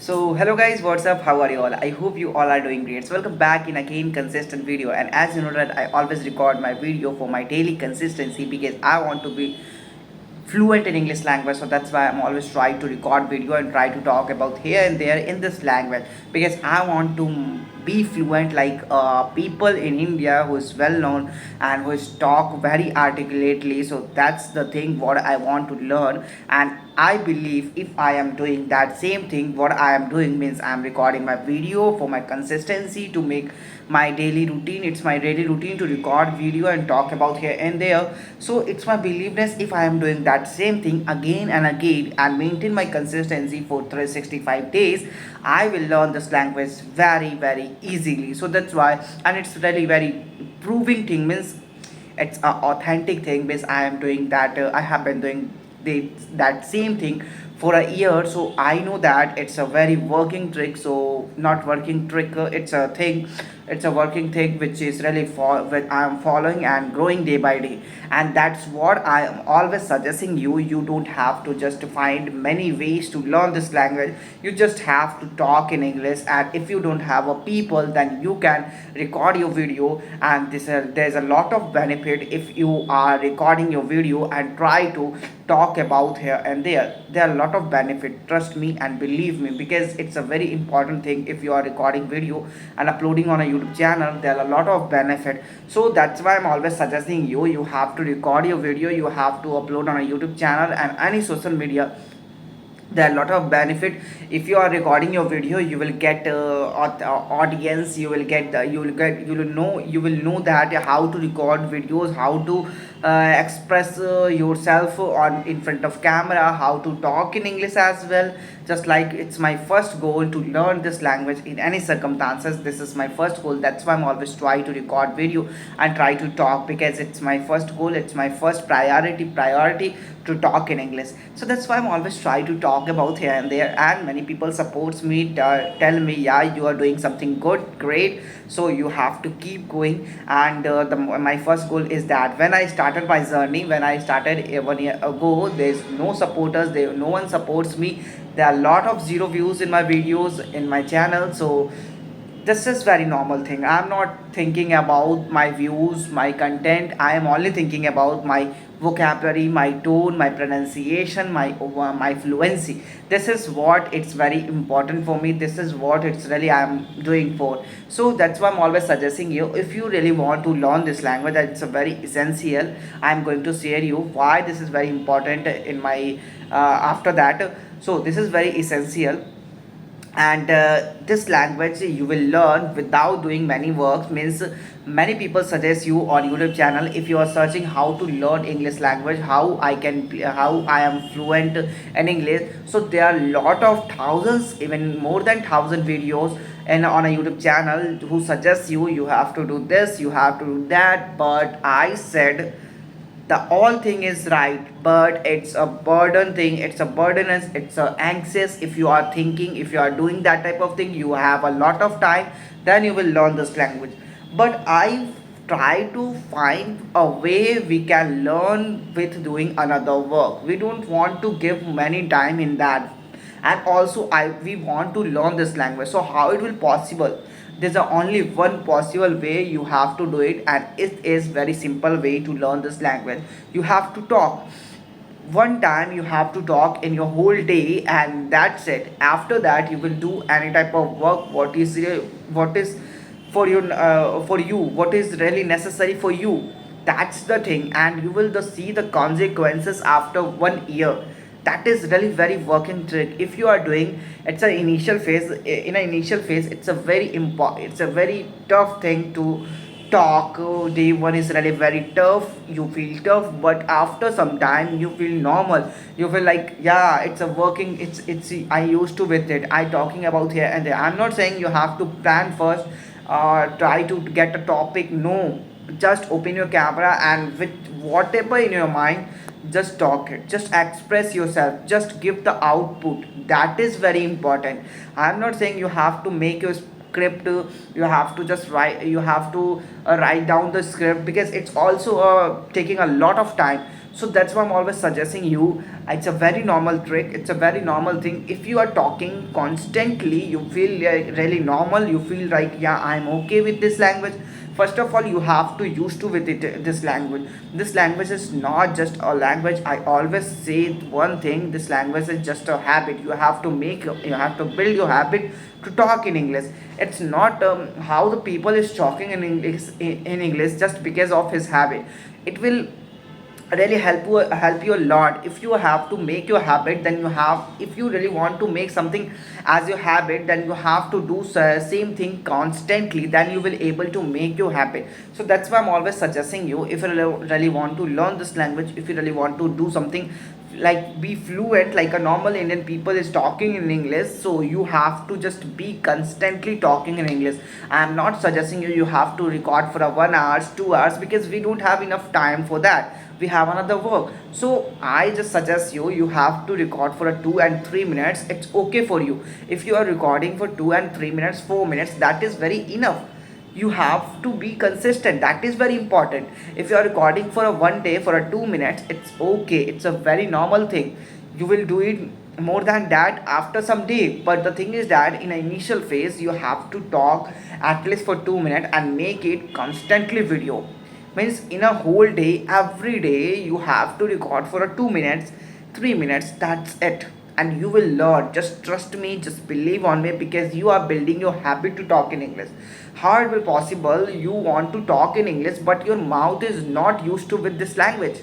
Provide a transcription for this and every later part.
So hello guys, what's up? How are you all? I hope you all are doing great. So welcome back in again consistent video. And as you know that I always record my video for my daily consistency because I want to be fluent in English language. So that's why I'm always trying to record video and try to talk about here and there in this language because I want to be fluent like people in India who is well known and who is talk very articulately. So that's the thing what I want to learn, and I believe if I am doing that same thing, what I am doing means I am recording my video for my consistency to make my daily routine. It's my daily routine to record video and talk about here and there. So it's my beliefness if I am doing that same thing again and again and maintain my consistency for 365 days, I will learn this language very easily. So that's why, and it's really very proving thing means it's a authentic thing because I am doing that. I have been doing that same thing for a year, so I know that it's a very working trick. So not working trick, it's a thing, it's a working thing which is really for when I am following and growing day by day. And that's what I am always suggesting you. You don't have to just find many ways to learn this language. You just have to talk in English, and if you don't have a people, then you can record your video. And there's a lot of benefit if you are recording your video and try to talk about here and there are a lot of benefit, trust me and believe me, because it's a very important thing. If you are recording video and uploading on a YouTube channel, there are a lot of benefit. So that's why I'm always suggesting you have to record your video, you have to upload on a YouTube channel and any social media. There are a lot of benefit. If you are recording your video, you will get audience, you will get you will know that how to record videos, how to express yourself on in front of camera, how to talk in English as well. Just like it's my first goal to learn this language in any circumstances. This is my first goal. That's why I'm always try to record video and try to talk, because it's my first goal, it's my first priority to talk in English. So that's why I'm always try to talk about here and there, and many people supports me, tell me, yeah, you are doing something good, great, so you have to keep going. And my first goal is that when I started my journey, when I started 1 year ago, there's no supporters, there no one supports me. There are a lot of zero views in my videos in my channel. So this is very normal thing. I'm not thinking about my views, my content. I am only thinking about my vocabulary, my tone, my pronunciation, my fluency. This is what it's very important for me. This is what it's really I'm doing for. So that's why I'm always suggesting you, if you really want to learn this language, it's a very essential. I'm going to share you why this is very important in my after that. So this is very essential. And this language you will learn without doing many works means many people suggest you on YouTube channel. If you are searching how to learn English language, how I am fluent in English, so there are lot of thousands, even more than 1,000 videos and on a YouTube channel who suggests you have to do this, you have to do that. But I said the all thing is right, but it's a burden thing, it's a burdenous, it's a anxious. If you are thinking, if you are doing that type of thing, you have a lot of time, then you will learn this language. But I try to find a way we can learn with doing another work. We don't want to give many time in that. And also I we want to learn this language, so how it will possible? There's a only one possible way you have to do it, and it is very simple way to learn this language. You have to talk. One time you have to talk in your whole day, and that's it. After that you will do any type of work what is for you, what is really necessary for you. That's the thing, and you will see the consequences after 1 year. That is really very working trick. If you are doing, it's an initial phase. In an initial phase, it's a it's a very tough thing to talk. Day one is really very tough, you feel tough, but after some time you feel normal. You feel like, yeah, it's a working, it's I used to with it, I talking about here and there. I'm not saying you have to plan first, try to get a topic. No, just open your camera and with whatever in your mind, just talk it, just express yourself, just give the output. That is very important. I'm not saying you have to make your script, you have to just write, you have to write down the script, because it's also taking a lot of time. So that's why I'm always suggesting you. It's a very normal trick, it's a very normal thing. If you are talking constantly, you feel really normal, you feel like, yeah, I'm okay with this language. First of all, you have to used to with it, this language. This language is not just a language. I always say one thing, this language is just a habit. You have to make, you have to build your habit to talk in English. It's not how the people is talking in English, in English just because of his habit. It will really help you a lot. If you have to make your habit, then you have, if you really want to make something as your habit, then you have to do same thing constantly, then you will able to make your habit. So that's why I'm always suggesting you, if you really want to learn this language, if you really want to do something like be fluent like a normal Indian people is talking in English, so you have to just be constantly talking in English. I am not suggesting you have to record for a 1 hours 2 hours, because we don't have enough time for that, we have another work. So I just suggest you have to record for a 2 and 3 minutes. It's okay for you. If you are recording for 2 and 3 minutes 4 minutes, that is very enough. You have to be consistent, that is very important. If you are recording for a 1 day for a 2 minutes, it's okay, it's a very normal thing. You will do it more than that after some day. But the thing is that in an initial phase, you have to talk at least for 2 minutes and make it constantly video. Means in a whole day, every day you have to record for a 2 minutes 3 minutes, that's it. And you will learn, just trust me, just believe on me, because you are building your habit to talk in English. How it will possible you want to talk in English but your mouth is not used to with this language?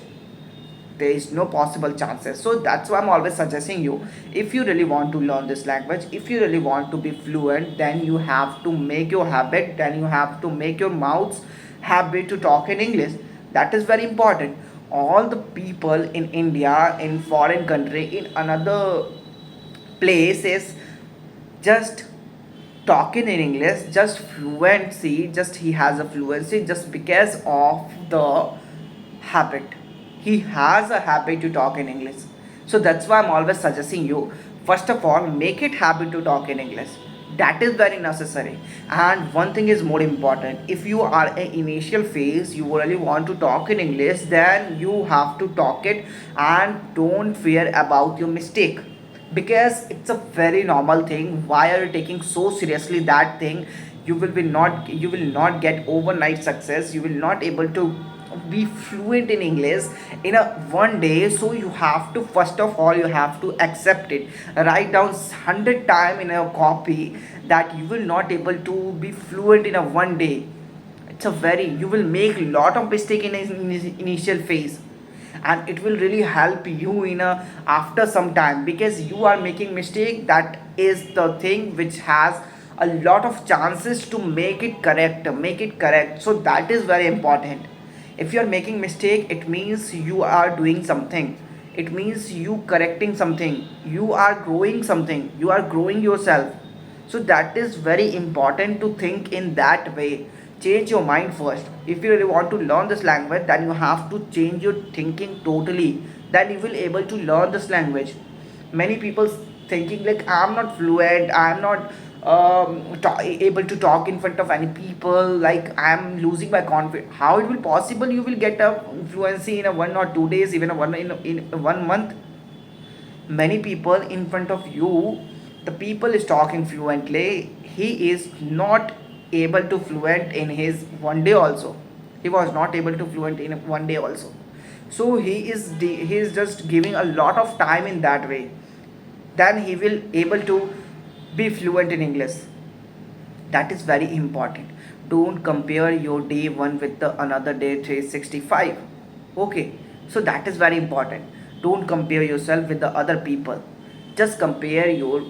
There is no possible chances. So that's why I'm always suggesting you, if you really want to learn this language, if you really want to be fluent, then you have to make your habit, then you have to make your mouth's habit to talk in English. That is very important. All the people in India, in foreign country, in another place is just talking in English, just fluency, just he has a fluency just because of the habit. He has a habit to talk in English. So that's why I'm always suggesting you, first of all, make it habit to talk in English. That is very necessary. And one thing is more important, if you are in initial phase, you really want to talk in English, then you have to talk it. And don't fear about your mistake, because it's a very normal thing. Why are you taking so seriously that thing? You will not get overnight success, you will not able to be fluent in English in a 1 day. So you have to, first of all, you have to accept it. Write down 100 time in a copy that you will not able to be fluent in a 1 day. It's a very, you will make lot of mistake in initial phase, and it will really help you in a after some time, because you are making mistake, that is the thing which has a lot of chances to make it correct. So that is very important. If you are making mistake, it means you are doing something, it means you correcting something, you are growing something, you are growing yourself. So that is very important to think in that way. Change your mind first. If you really want to learn this language, then you have to change your thinking totally, then you will able to learn this language. Many people thinking like, I'm not fluent, I'm not able to talk in front of any people, like I'm losing my confidence. How it will possible you will get a fluency in a 1 or 2 days, even a one in 1 month? Many people in front of you, the people is talking fluently, he is not able to fluent in his 1 day also. He was not able to fluent in 1 day also. So he is just giving a lot of time in that way, then he will able to be fluent in English. That is very important. Don't compare your day one with the another day 365. Okay, so that is very important. Don't compare yourself with the other people. Just compare your,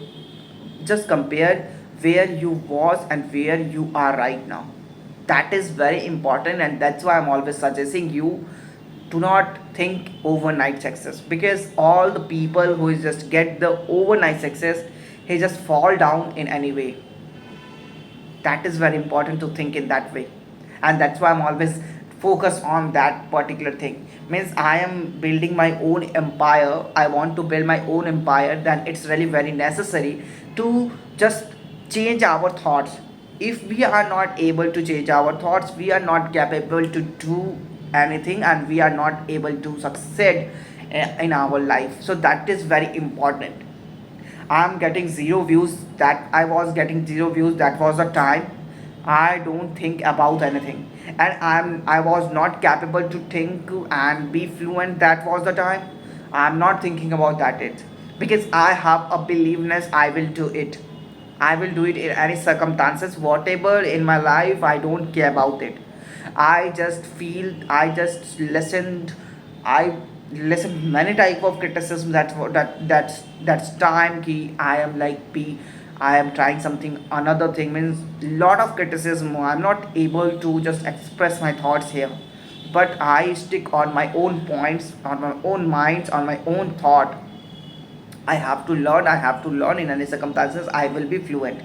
just compare where you was and where you are right now. That is very important, and that's why I'm always suggesting you, do not think overnight success, because all the people who is just get the overnight success, he just fall down in any way. That is very important to think in that way. And that's why I'm always focused on that particular thing. Means I am building my own empire, I want to build my own empire, then it's really very necessary to just change our thoughts. If we are not able to change our thoughts, we are not capable to do anything and we are not able to succeed in our life. So that is very important. I'm getting zero views, that I was getting zero views, that was the time I don't think about anything. And I was not capable to think and be fluent, that was the time. I'm not thinking about that it. Because I have a believeness I will do it. I will do it in any circumstances, whatever in my life, I don't care about it. I just feel, I just listened, I listened many type of criticism, that's time ki I am like be, I am trying something, another thing means lot of criticism. I'm not able to just express my thoughts here, but I stick on my own points, on my own minds, on my own thought. I have to learn, I have to learn in any circumstances, I will be fluent.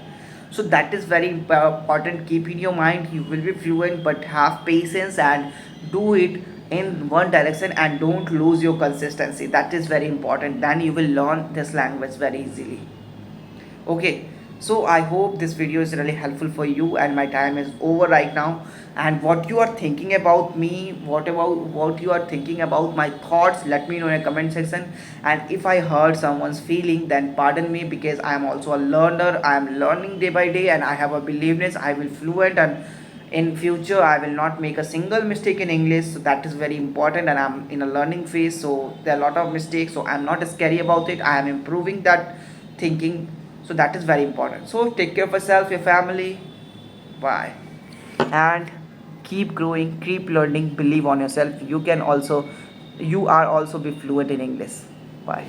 So that is very important. Keep in your mind, you will be fluent, but have patience and do it in one direction and don't lose your consistency. That is very important. Then you will learn this language very easily. Okay, so I hope this video is really helpful for you, and my time is over right now. And what you are thinking about me, what you are thinking about my thoughts, let me know in a comment section. And if I hurt someone's feeling, then pardon me, because I am also a learner. I am learning day by day and I have a believeness I will fluent, and in future I will not make a single mistake in English. So that is very important, and I'm in a learning phase, so there are a lot of mistakes, so I'm not scary about it. I am improving that thinking. So that is very important. So take care of yourself, your family. Bye. And keep growing, keep learning, believe on yourself. You can also, you are also be fluent in English. Bye.